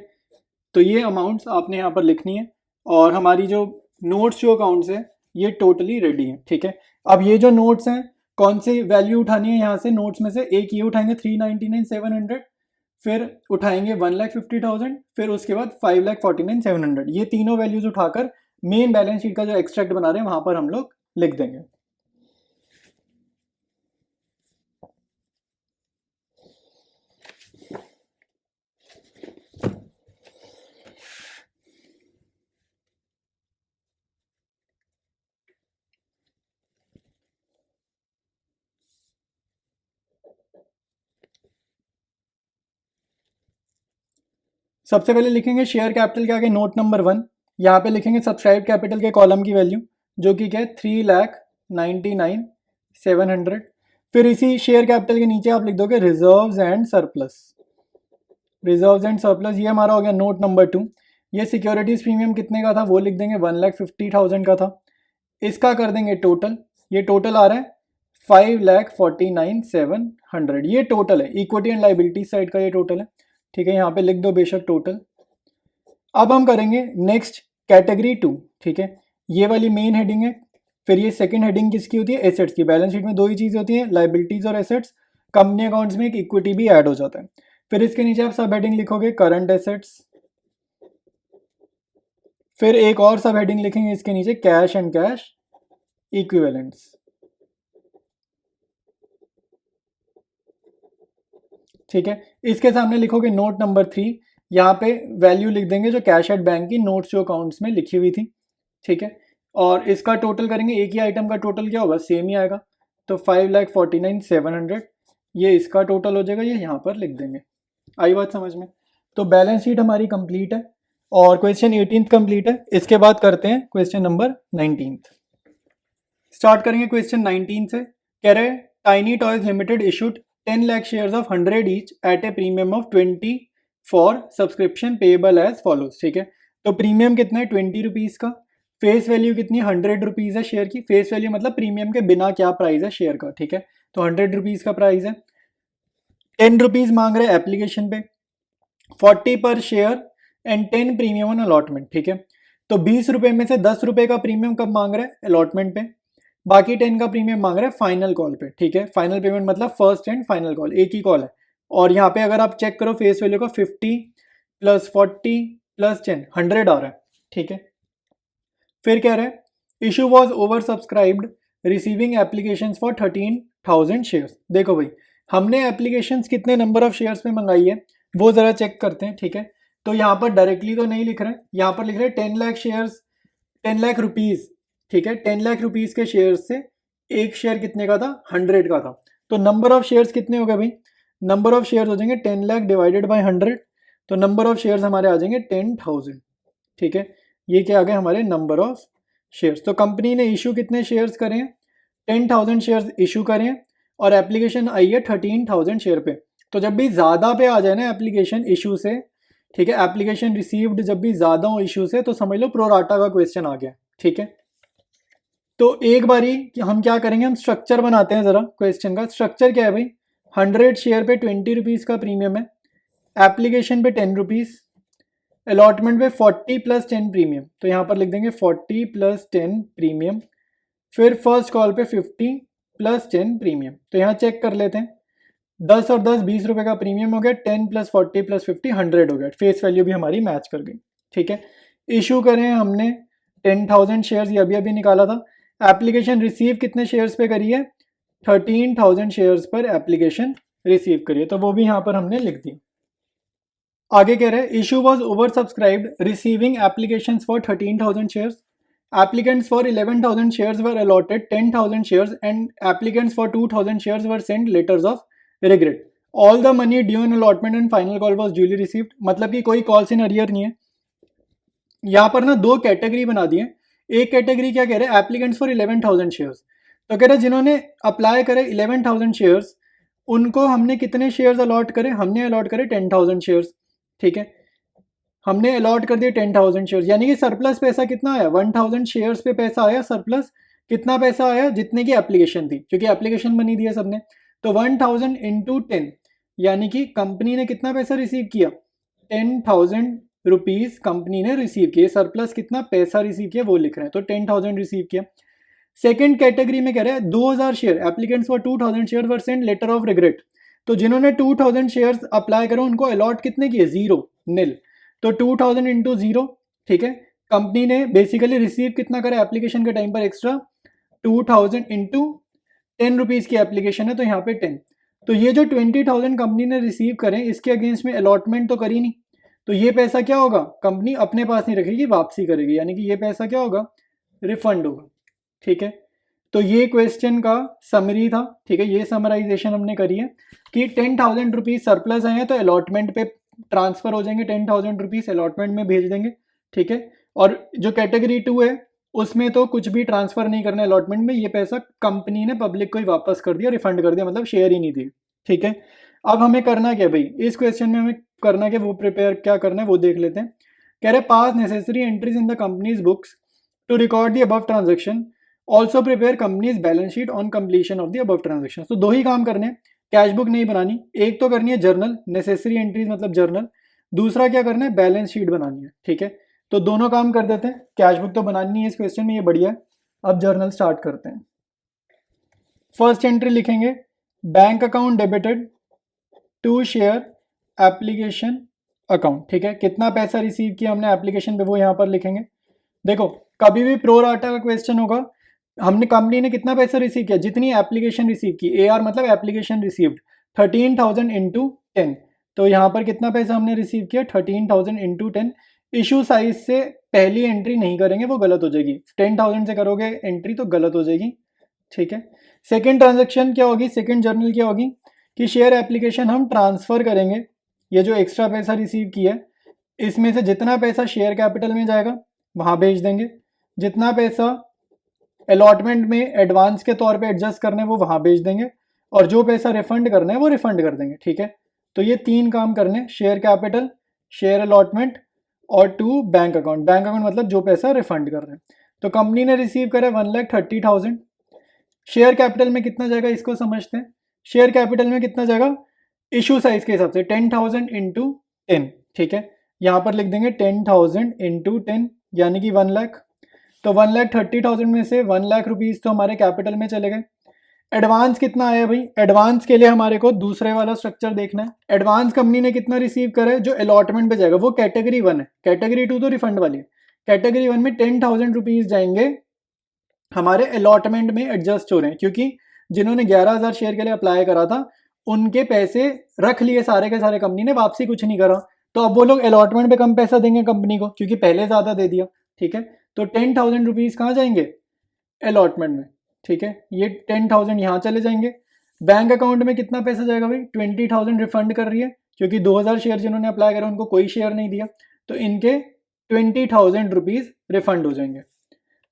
तो ये अमाउंट्स आपने यहाँ पर लिखनी है, और हमारी जो नोट्स जो अकाउंट्स है ये टोटली रेडी है, ठीक है। अब ये जो नोट्स हैं कौन सी वैल्यू उठानी है यहाँ से, नोट्स में से एक ये उठाएंगे 399,700, फिर उठाएंगे 1,50,000, फिर उसके बाद 5,49,700, ये तीनों वैल्यूज उठाकर मेन बैलेंस शीट का जो एक्सट्रैक्ट बना रहे हैं वहां पर हम लोग लिख देंगे। सबसे पहले लिखेंगे शेयर कैपिटल के आगे नोट नंबर 1, यहाँ पे लिखेंगे सब्सक्राइब कैपिटल के कॉलम की वैल्यू जो कि क्या है 3,99,700। फिर इसी शेयर कैपिटल के नीचे आप लिख दोगे reserves and surplus, reserves and surplus, ये हमारा हो गया नोट नंबर 2। ये सिक्योरिटीज प्रीमियम कितने का था वो लिख देंगे 1,50,000 का था, इसका कर देंगे टोटल, ये टोटल आ रहा है 5,49,700, ये टोटल है इक्विटी एंड लाइबिलिटी साइड का, ये टोटल है, ठीक है। यहाँ पे लिख दो बेशक टोटल। अब हम करेंगे नेक्स्ट कैटेगरी 2, ठीक है, ये वाली मेन हेडिंग है। फिर ये सेकंड हेडिंग किसकी होती है, एसेट्स की। बैलेंस शीट में दो ही चीज़ होती है, लाइबिलिटीज और एसेट्स। कंपनी अकाउंट्स में एक इक्विटी भी ऐड हो जाता है। फिर इसके नीचे आप सब हेडिंग लिखोगे करंट एसेट्स, फिर एक और सब हेडिंग लिखेंगे इसके नीचे कैश एंड कैश इक्विवेलेंट्स, ठीक है। इसके सामने लिखोगे नोट नंबर 3, यहाँ पे वैल्यू लिख देंगे जो कैश एट बैंक की नोट्स जो अकाउंट्स में लिखी हुई थी, ठीक है। और इसका टोटल करेंगे, एक ही आइटम का टोटल क्या होगा, सेम ही आएगा, तो 5,49,700, ये इसका टोटल हो जाएगा, ये यहाँ पर लिख देंगे। आई बात समझ में। तो बैलेंस शीट हमारी कंप्लीट है और क्वेश्चन 18 कंप्लीट है। इसके बाद करते हैं क्वेश्चन नंबर 19। स्टार्ट करेंगे क्वेश्चन 19 से। कह रहे Tiny Toys Limited issued 10 lakh shares of 100 each at a premium of 20 for subscription payable as follows, ठीक है। तो प्रीमियम कितना है 20 रुपीज़ का, फेस वैल्यू कितनी 100 रुपीज़ है शेयर की, फेस वैल्यू मतलब प्रीमियम के बिना क्या प्राइस है शेयर का, ठीक है। तो 100 रुपीज़ का प्राइस है। 10 रुपीज़ मांग रहे हैं एप्लीकेशन पे, 40 पर share and 10 premium on allotment, ठीक है। तो 20 रुपये में से 10 रुपये का प्रीमियम कब मांग रहे हैं, अलॉटमेंट पे, बाकी 10 का प्रीमियम मांग रहे हैं फाइनल कॉल पे, ठीक है। फाइनल पेमेंट मतलब फर्स्ट एंड फाइनल कॉल, एक ही कॉल है। और यहाँ पे अगर आप चेक करो फेस वैल्यू का 50 + 40 + 10 100 आ रहा है, ठीक है। फिर कह रहे हैं issue was over subscribed receiving application for 13,000 shares. देखो भाई हमने एप्लीकेशन कितने नंबर ऑफ शेयर्स में मंगाई है वो ज़रा चेक करते हैं, ठीक है। तो यहाँ पर डायरेक्टली तो नहीं लिख रहे हैं, यहाँ पर लिख रहे हैं 10 लाख शेयर्स, 10 लाख रुपीज़, ठीक है। 10 लाख रुपीज़ के शेयर्स से एक शेयर कितने का था, 100 का था। तो नंबर ऑफ शेयर्स कितने हो गए भाई, नंबर ऑफ शेयर्स हो जाएंगे 10 लाख डिवाइडेड बाय 100, तो नंबर ऑफ शेयर्स हमारे आ जाएंगे 10,000, ठीक है। ये क्या आ गए हमारे नंबर ऑफ शेयर्स। तो कंपनी ने इशू कितने शेयर्स करे हैं, 10,000 शेयर्स इशू करें और एप्लीकेशन आई है 13,000 शेयर पे। तो जब भी ज़्यादा पे आ जाए ना एप्लीकेशन इशू से, ठीक है, एप्लीकेशन रिसीव्ड जब भी ज़्यादा हो इशू से, तो समझ लो प्रोराटा का क्वेश्चन आ गया, ठीक है। तो एक बारी हम क्या करेंगे, हम स्ट्रक्चर बनाते हैं ज़रा क्वेश्चन का। स्ट्रक्चर क्या है भाई, 100 शेयर पे 20 रुपीज़ का प्रीमियम है, एप्लीकेशन पे 10 रुपीज़, अलॉटमेंट पे 40 + 10 प्रीमियम। तो यहाँ पर लिख देंगे 40 + 10 प्रीमियम, फिर फर्स्ट कॉल पे 50 + 10 प्रीमियम। तो यहाँ चेक कर लेते हैं, 10 और 10 20 रुपये का प्रीमियम हो गया, 10 + 40 + 50 100 हो गया। फेस वैल्यू भी हमारी मैच कर गई, ठीक है। इशू करें हमने 10,000 शेयर्स, ये अभी निकाला था। एप्लीकेशन रिसीव कितने शेयर्स पे करी है, 13,000 शेयर्स पर एप्लीकेशन रिसीव करी है, तो वो भी यहाँ पर हमने लिख दी। आगे कह रहे हैं issue was over subscribed receiving applications for 13,000 shares, applicants for 11,000 shares were allotted 10,000 shares and applicants for 2,000 shares were sent letters of regret. All the money due in allotment and final call was duly received. मतलब कि कोई calls in arrear नहीं है। यहाँ पर ना दो category बना दी है। एक कैटेगरी क्या कह रहे हैं, एप्लीकेंट्स फॉर 11,000 शेयर्स। तो कह रहे हैं जिन्होंने अप्लाई करे 11,000 शेयर्स, उनको हमने कितने शेयर्स अलॉट करे, हमने अलॉट करे 10,000 शेयर्स, ठीक है। हमने अलॉट कर दिए 10,000 शेयर्स, यानी कि सरप्लस पैसा कितना आया, 1,000 शेयर्स पे पैसा आया सरप्लस। कितना पैसा आया, जितने की एप्लीकेशन थी, क्योंकि एप्लीकेशन बनी दी है सबने। तो 1,000 × 10, यानी कि कंपनी ने कितना पैसा रिसीव किया, 10,000 रुपीज़ कंपनी ने रिसीव किए। सरप्लस कितना पैसा रिसीव किया वो लिख रहे हैं, तो 10,000 रिसीव किया। सेकेंड कैटेगरी में कह रहे हैं 2,000 share, applicants for 2,000 share were sent letter of regret. तो जिन्होंने 2,000 शेयर्स अप्लाई करो उनको अलॉट कितने किए, 0, निल। तो 2,000 × 0, ठीक है। कंपनी ने बेसिकली रिसीव कितना करा एप्लीकेशन के टाइम पर एक्स्ट्रा, 2,000 × 10 रुपीज़ की एप्लीकेशन है, तो यहाँ पे 10। तो ये जो 20,000 कंपनी ने रिसीव करें, इसके अगेंस्ट में अलॉटमेंट तो करी नहीं, तो ये पैसा क्या होगा, कंपनी अपने पास नहीं रखेगी, वापसी करेगी, यानी कि ये पैसा क्या होगा, रिफंड होगा, ठीक है। तो ये क्वेश्चन का समरी था, ठीक है। ये समराइजेशन हमने करी है कि 10,000 रुपीज़ सरप्लस आए हैं तो अलॉटमेंट पे ट्रांसफर हो जाएंगे, 10,000 रुपीज़ अलॉटमेंट में भेज देंगे, ठीक है। और जो कैटेगरी 2 है उसमें तो कुछ भी ट्रांसफर नहीं करना अलॉटमेंट में, ये पैसा कंपनी ने पब्लिक को ही वापस कर दिया, रिफंड कर दिया, मतलब शेयर ही नहीं दी, ठीक है। अब हमें करना क्या भाई, इस क्वेश्चन में हमें करना क्या, वो प्रिपेयर क्या करना है वो देख लेते हैं। कह रहे pass necessary entries in the company's books to record the above transaction, also prepare company's balance sheet on completion of the above transaction. तो दो ही काम करने हैं, कैश बुक नहीं बनानी, एक तो करनी है जर्नल, नेसेसरी एंट्रीज मतलब जर्नल, दूसरा क्या करना है, बैलेंस शीट बनानी है, ठीक है। तो दोनों काम कर देते हैं, कैश बुक तो बनानी है इस क्वेश्चन में, ये बढ़िया है। अब जर्नल स्टार्ट करते हैं। फर्स्ट एंट्री लिखेंगे, bank account debited to share application account, ठीक है। कितना पैसा रिसीव किया हमने एप्लीकेशन पे वो यहाँ पर लिखेंगे। देखो कभी भी प्रो राटा का क्वेश्चन होगा, हमने कंपनी ने कितना पैसा रिसीव किया, जितनी एप्लीकेशन रिसीव की, AR मतलब एप्लीकेशन रिसीव्ड, 13,000 × 10। तो यहाँ पर कितना पैसा हमने रिसीव किया, 13,000 × 10। इशू साइज से पहली एंट्री नहीं करेंगे, वो गलत हो जाएगी। 10,000 से करोगे एंट्री तो गलत हो जाएगी, ठीक है। सेकेंड ट्रांजेक्शन क्या होगी, सेकेंड जर्नल क्या होगी कि शेयर एप्लीकेशन हम ट्रांसफ़र करेंगे, ये जो एक्स्ट्रा पैसा रिसीव किया है इसमें से जितना पैसा शेयर कैपिटल में जाएगा वहाँ भेज देंगे, जितना पैसा अलॉटमेंट में एडवांस के तौर पे एडजस्ट करना है वो वहाँ भेज देंगे, और जो पैसा रिफंड करना है वो रिफंड कर देंगे, ठीक है। तो ये 3 काम करने, शेयर कैपिटल, शेयर अलॉटमेंट और 2 बैंक अकाउंट। बैंक अकाउंट मतलब जो पैसा रिफंड कर रहे हैं। तो कंपनी ने रिसीव करा 1,30,000। शेयर कैपिटल में कितना जाएगा इसको समझते हैं। शेयर कैपिटल में कितना जाएगा, इशू साइज के हिसाब से 10,000 × 10, ठीक है। यहाँ पर लिख देंगे 10,000 × 10, यानी कि 1 लाख। तो 1,30,000 में से 1 लाख रुपीज़ तो हमारे कैपिटल में चले गए। एडवांस कितना आया भाई, एडवांस के लिए हमारे को दूसरे वाला स्ट्रक्चर देखना है। एडवांस कंपनी ने कितना रिसीव करा है, जो अलॉटमेंट पे जाएगा वो कैटेगरी 1 है, कैटेगरी 2 तो रिफंड वाली है। कैटेगरी 1 में 10,000 रुपीज़ जाएंगे हमारे अलॉटमेंट में एडजस्ट हो रहे हैं, क्योंकि जिन्होंने 11,000 शेयर के लिए अप्लाई करा था उनके पैसे रख लिए सारे के सारे, कंपनी ने वापसी कुछ नहीं करा, तो अब वो लोग अलॉटमेंट पे कम पैसा देंगे कंपनी को, क्योंकि पहले ज़्यादा दे दिया, ठीक है। तो 10,000 रुपीज़ कहाँ जाएंगे, अलॉटमेंट में, ठीक है। ये 10,000 यहाँ चले जाएंगे। बैंक अकाउंट में कितना पैसा जाएगा भाई, 20,000 रिफंड कर रही है, क्योंकि 2000 शेयर जिन्होंने अप्लाई करा उनको कोई शेयर नहीं दिया, तो इनके 20,000 रुपीज़ रिफंड हो जाएंगे।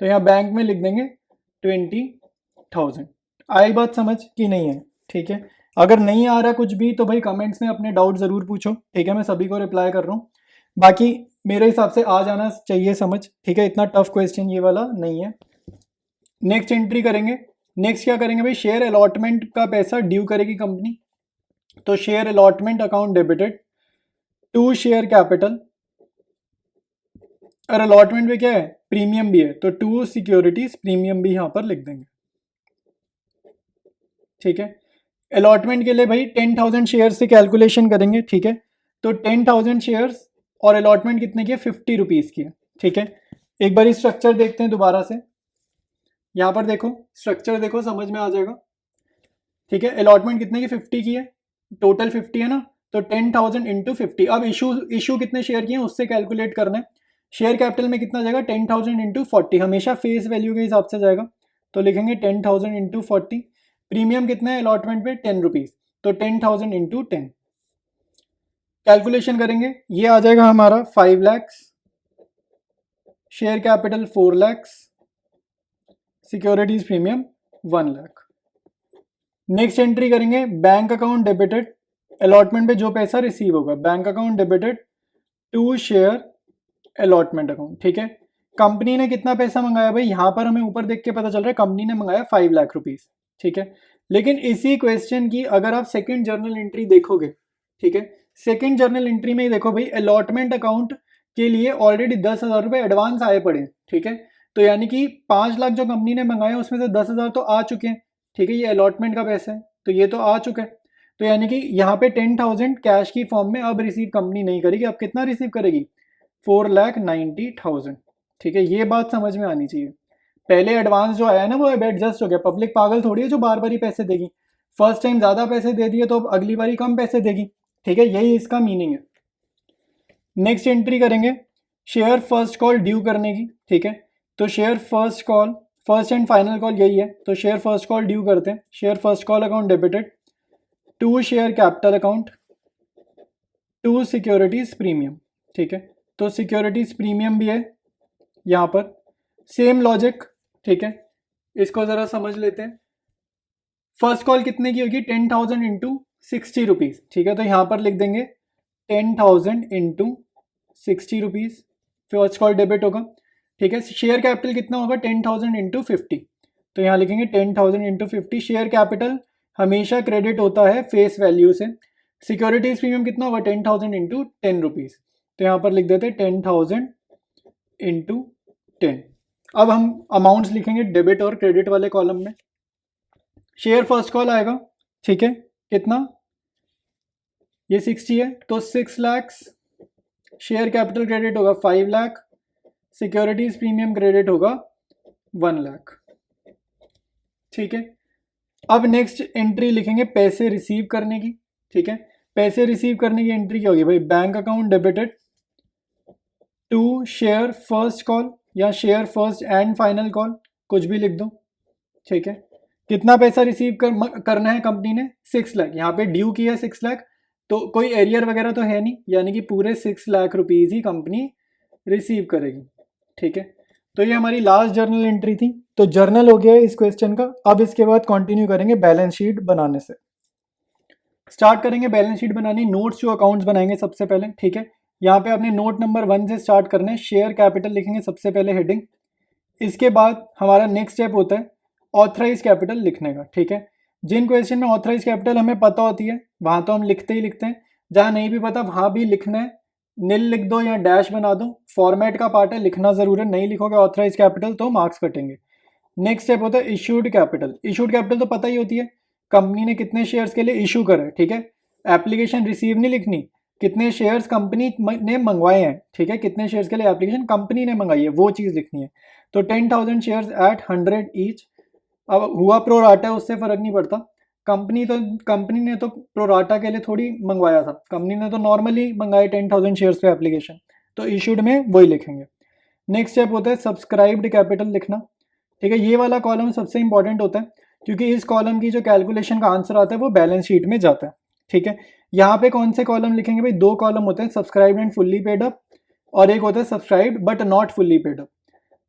तो यहाँ बैंक में लिख देंगे 20,000। आई बात समझ कि नहीं है? ठीक है, अगर नहीं आ रहा कुछ भी तो भाई कमेंट्स में अपने डाउट ज़रूर पूछो, ठीक है, मैं सभी को रिप्लाई कर रहा हूँ। बाकी मेरे हिसाब से आ जाना चाहिए समझ, ठीक है, इतना टफ क्वेश्चन ये वाला नहीं है। नेक्स्ट एंट्री करेंगे। नेक्स्ट क्या करेंगे भाई, शेयर अलॉटमेंट का पैसा ड्यू करेगी कंपनी, तो share allotment account debited to share capital, और अलॉटमेंट में क्या है, प्रीमियम भी है, तो टू सिक्योरिटीज प्रीमियम भी यहाँ पर लिख देंगे। ठीक है, अलॉटमेंट के लिए भाई 10,000 शेयर से कैलकुलेशन करेंगे, ठीक है, तो 10,000 शेयर्स और अलॉटमेंट कितने की है, 50 रुपीज़ की है। ठीक है, एक बार स्ट्रक्चर देखते हैं दोबारा से, यहाँ पर देखो स्ट्रक्चर देखो समझ में आ जाएगा। ठीक है, अलॉटमेंट कितने की, 50 की है, टोटल 50 है ना, तो 10,000 इंटू 50। अब इशू कितने शेयर किए हैं उससे कैलकुलेट करना है। शेयर कैपिटल में कितना जाएगा, 10,000 इंटू 40, हमेशा फेस वैल्यू के हिसाब से जाएगा, तो लिखेंगे 10,000 इंटू 40। प्रीमियम कितना है अलॉटमेंट में, 10 रुपीज़, तो 10,000 इंटू 10 कैलकुलेशन करेंगे, ये आ जाएगा हमारा 5 lakhs, share capital 4 lakhs, securities premium 1 lakh. Next entry करेंगे, बैंक अकाउंट डेबिटेड, अलॉटमेंट पे जो पैसा रिसीव होगा, bank account debited to share allotment account. ठीक है, कंपनी ने कितना पैसा मंगाया भाई, यहाँ पर हमें ऊपर देख के पता चल रहा है कंपनी ने मंगाया 5 लाख रुपीज़। ठीक है, लेकिन इसी क्वेश्चन की अगर आप सेकंड जर्नल एंट्री देखोगे, ठीक है, सेकंड जर्नल एंट्री में ही देखो भाई, अलॉटमेंट अकाउंट के लिए ऑलरेडी 10,000 रुपये एडवांस आए पड़े। ठीक है, तो यानी कि 5 लाख जो कंपनी ने मंगाया उसमें से 10,000 तो आ चुके हैं। ठीक है, ये अलॉटमेंट का पैसा है तो ये तो आ चुका है, तो यानी कि यहाँ पे 10,000 कैश की फॉर्म में अब रिसीव कंपनी नहीं करेगी, अब कितना रिसीव करेगी, 4,90,000। ठीक है, ये बात समझ में आनी चाहिए। पहले एडवांस जो आया है ना वो अब एडजस्ट हो गया, पब्लिक पागल थोड़ी है जो बार बार ही पैसे देगी, फर्स्ट टाइम ज़्यादा पैसे दे दिए तो अब अगली बारी कम पैसे देगी। ठीक है, यही इसका मीनिंग है। नेक्स्ट एंट्री करेंगे, शेयर फर्स्ट कॉल ड्यू करने की। ठीक है, तो share first call, first and final call यही है, तो शेयर फर्स्ट कॉल ड्यू करते हैं, share first call account debited to share capital account to securities premium. ठीक है, तो सिक्योरिटीज प्रीमियम भी है यहाँ पर, सेम लॉजिक। ठीक है, इसको ज़रा समझ लेते हैं। फर्स्ट कॉल कितने की होगी, 10,000 इंटू 60 रुपीज़। ठीक है, तो यहाँ पर लिख देंगे 10,000 into 60 rupees, first call debit होगा। ठीक है, शेयर कैपिटल कितना होगा, 10,000 इंटू 50, तो यहाँ लिखेंगे 10,000 इंटू 50। शेयर कैपिटल हमेशा क्रेडिट होता है फेस वैल्यू से। सिक्योरिटीज प्रीमियम कितना होगा, 10,000 इंटू 10 रुपीज़, तो यहाँ पर लिख देते 10,000 इंटू 10। अब हम अमाउंट्स लिखेंगे डेबिट और क्रेडिट वाले कॉलम में। शेयर फर्स्ट कॉल आएगा, ठीक है, कितना, ये 60 है, तो 6 लैक्स, शेयर कैपिटल क्रेडिट होगा 5 लाख, सिक्योरिटीज प्रीमियम क्रेडिट होगा 1 लाख। ठीक है, अब नेक्स्ट एंट्री लिखेंगे पैसे रिसीव करने की। ठीक है, पैसे रिसीव करने की एंट्री क्या होगी भाई, bank account debited to share first call या share first and final call, कुछ भी लिख दो। ठीक है, कितना पैसा रिसीव करना है कंपनी ने, 6 लाख, यहाँ पे ड्यू किया 6 लाख, तो कोई एरियर वगैरह तो है नहीं, यानी कि पूरे 6 लाख रुपीज़ ही कंपनी रिसीव करेगी। ठीक है, तो ये हमारी लास्ट जर्नल एंट्री थी, तो जर्नल हो गया इस क्वेश्चन का। अब इसके बाद कंटिन्यू करेंगे बैलेंस शीट बनाने से, स्टार्ट करेंगे बैलेंस शीट बनानी, नोट्स जो अकाउंट्स बनाएंगे सबसे पहले। ठीक है, यहाँ पे अपने नोट नंबर 1 से स्टार्ट करना है, शेयर कैपिटल लिखेंगे सबसे पहले हेडिंग। इसके बाद हमारा नेक्स्ट स्टेप होता है ऑथराइज कैपिटल लिखने का। ठीक है, जिन क्वेश्चन में ऑथराइज कैपिटल हमें पता होती है वहाँ तो हम लिखते ही लिखते हैं, जहाँ नहीं भी पता वहाँ भी लिखना है, नील लिख दो या डैश बना दो, फॉर्मेट का पार्ट है, लिखना ज़रूर है, नहीं लिखोगे ऑथराइज कैपिटल तो मार्क्स कटेंगे। नेक्स्ट स्टेप होता है इशूड कैपिटल। इशूड कैपिटल तो पता ही होती है, कंपनी ने कितने शेयर्स के लिए इशू करा है। ठीक है, एप्लीकेशन रिसीव नहीं लिखनी, कितने शेयर्स कंपनी ने मंगवाए हैं। ठीक है, कितने शेयर्स के लिए एप्लीकेशन कंपनी ने मंगाई है वो चीज़ लिखनी है। तो 10,000 शेयर्स एट 100 ईच। अब हुआ प्रोराटा उससे फ़र्क नहीं पड़ता, कंपनी ने तो प्रोराटा के लिए थोड़ी मंगवाया था, कंपनी ने तो नॉर्मली मंगाए 10,000 शेयर्स पे एप्लीकेशन, तो इशूड में वही लिखेंगे। नेक्स्ट स्टेप होता है सब्सक्राइब्ड कैपिटल लिखना। ठीक है, ये वाला कॉलम सबसे इंपॉर्टेंट होता है क्योंकि इस कॉलम की जो कैलकुलेशन का आंसर आता है वो बैलेंस शीट में जाता है। ठीक है। यहाँ पे कौन से कॉलम लिखेंगे भाई, दो कॉलम होते हैं, subscribed and fully paid up, और एक होता है subscribed but not fully paid up.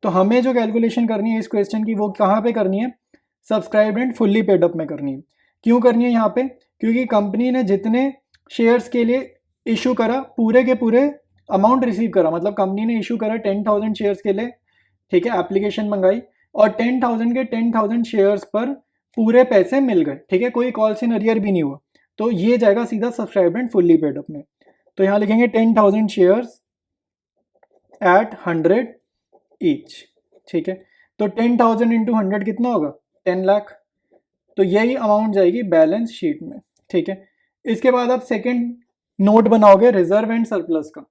तो हमें जो कैलकुलेशन करनी है इस क्वेश्चन की वो कहाँ पे करनी है, subscribed and fully paid up में करनी है। क्यों करनी है यहाँ पे, क्योंकि कंपनी ने जितने शेयर्स के लिए इशू करा पूरे के पूरे अमाउंट रिसीव करा, मतलब कंपनी ने इशू करा 10,000 शेयर्स के लिए, ठीक है, एप्लीकेशन मंगाई और 10,000 के 10,000 शेयर्स पर पूरे पैसे मिल गए, ठीक है, कोई कॉल्स इन अरियर भी नहीं हुआ, तो ये जाएगा सीधा subscribed and fully paid up में। तो यहाँ लिखेंगे 10,000 शेयर्स एट 100 ईच, ठीक है। तो 10,000 इंटू 100 कितना होगा, 10 लाख। तो यही अमाउंट जाएगी बैलेंस शीट में, ठीक है। इसके बाद आप सेकंड नोट बनाओगे रिजर्व एंड सरप्लस का।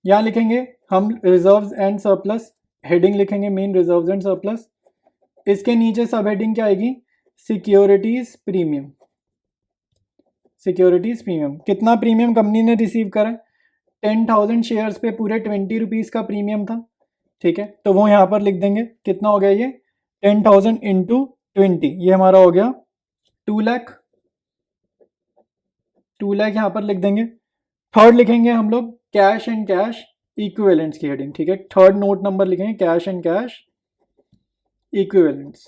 यहाँ लिखेंगे हम रिजर्व्स एंड सरप्लस, हेडिंग लिखेंगे मेन रिजर्व्स एंड सरप्लस। इसके नीचे सब हेडिंग क्या आएगी, सिक्योरिटीज प्रीमियम। सिक्योरिटीज प्रीमियम, कितना प्रीमियम कंपनी ने रिसीव करा, 10,000 शेयर्स पे पूरे 20 रुपीज़ का प्रीमियम था, ठीक है। तो वो यहाँ पर लिख देंगे, कितना हो गया ये 10,000 इंटू 20, ये हमारा हो गया 2 लाख। 2 लाख यहाँ पर लिख देंगे। थर्ड लिखेंगे हम लोग कैश एंड कैश इक्विवेलेंट्स की हेडिंग, ठीक है। थर्ड नोट नंबर लिखेंगे कैश एंड कैश इक्विवेलेंट्स।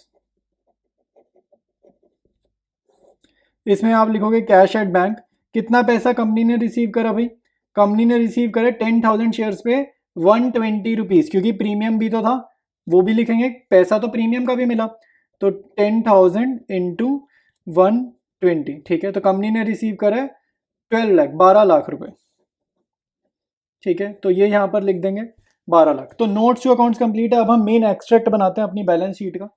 इसमें आप लिखोगे कैश एट बैंक, कितना पैसा कंपनी ने रिसीव करा भाई, कंपनी ने रिसीव करे 10,000 शेयर्स पे 120 रुपीज़, क्योंकि प्रीमियम भी तो था, वो भी लिखेंगे, पैसा तो प्रीमियम का भी मिला, तो 10,000 इंटू 120, ठीक है। तो कंपनी ने रिसीव करा 12 लाख, 12 लाख रुपए, ठीक है। तो ये यहाँ पर लिख देंगे 12 लाख। तो नोट्स जो अकाउंट्स कंप्लीट है, अब हम मेन एक्सट्रैक्ट बनाते हैं अपनी बैलेंस शीट का।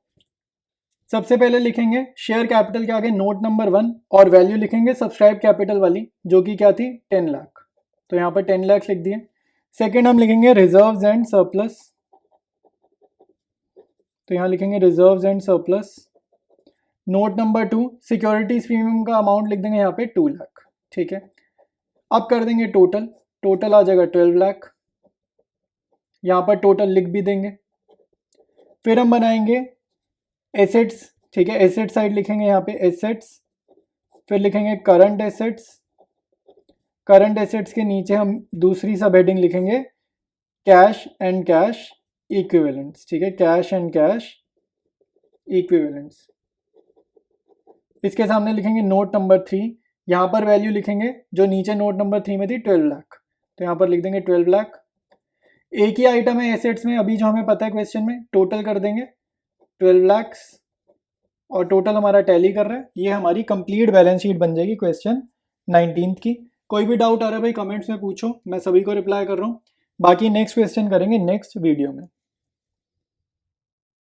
सबसे पहले लिखेंगे शेयर कैपिटल के आगे नोट नंबर 1 और वैल्यू लिखेंगे सब्सक्राइब कैपिटल वाली, जो कि क्या थी 10 लाख, तो यहाँ पर 10 लाख लिख दिए। सेकेंड हम लिखेंगे रिजर्व्स एंड सरप्लस, तो यहाँ लिखेंगे reserves and surplus. Note number 2 securities premium का अमाउंट लिख देंगे यहाँ पे 2 लाख, ठीक है। अब कर देंगे टोटल, टोटल आ जाएगा 12 लाख, यहाँ पर टोटल लिख भी देंगे। फिर हम बनाएंगे एसेट्स, ठीक है, एसेट साइड लिखेंगे यहाँ पे एसेट्स, फिर लिखेंगे करंट एसेट्स। करंट एसेट्स के नीचे हम दूसरी सब हेडिंग लिखेंगे कैश एंड कैश इक्विवेलेंट्स, ठीक है, कैश एंड कैश इक्विवेलेंट्स। इसके सामने लिखेंगे नोट नंबर 3, यहाँ पर वैल्यू लिखेंगे जो नीचे नोट नंबर 3 में थी 12 लाख, तो यहाँ पर लिख देंगे 12 लाख। एक ही आइटम है एसेट्स में, अभी जो हमें पता है क्वेश्चन में, टोटल कर देंगे 12 लाख और टोटल हमारा टैली कर रहा है। ये हमारी कंप्लीट बैलेंस शीट बन जाएगी क्वेश्चन 19 की। कोई भी डाउट आ रहा है भाई कमेंट्स में पूछो, मैं सभी को रिप्लाई कर रहा हूँ। बाकी नेक्स्ट क्वेश्चन करेंगे नेक्स्ट वीडियो में।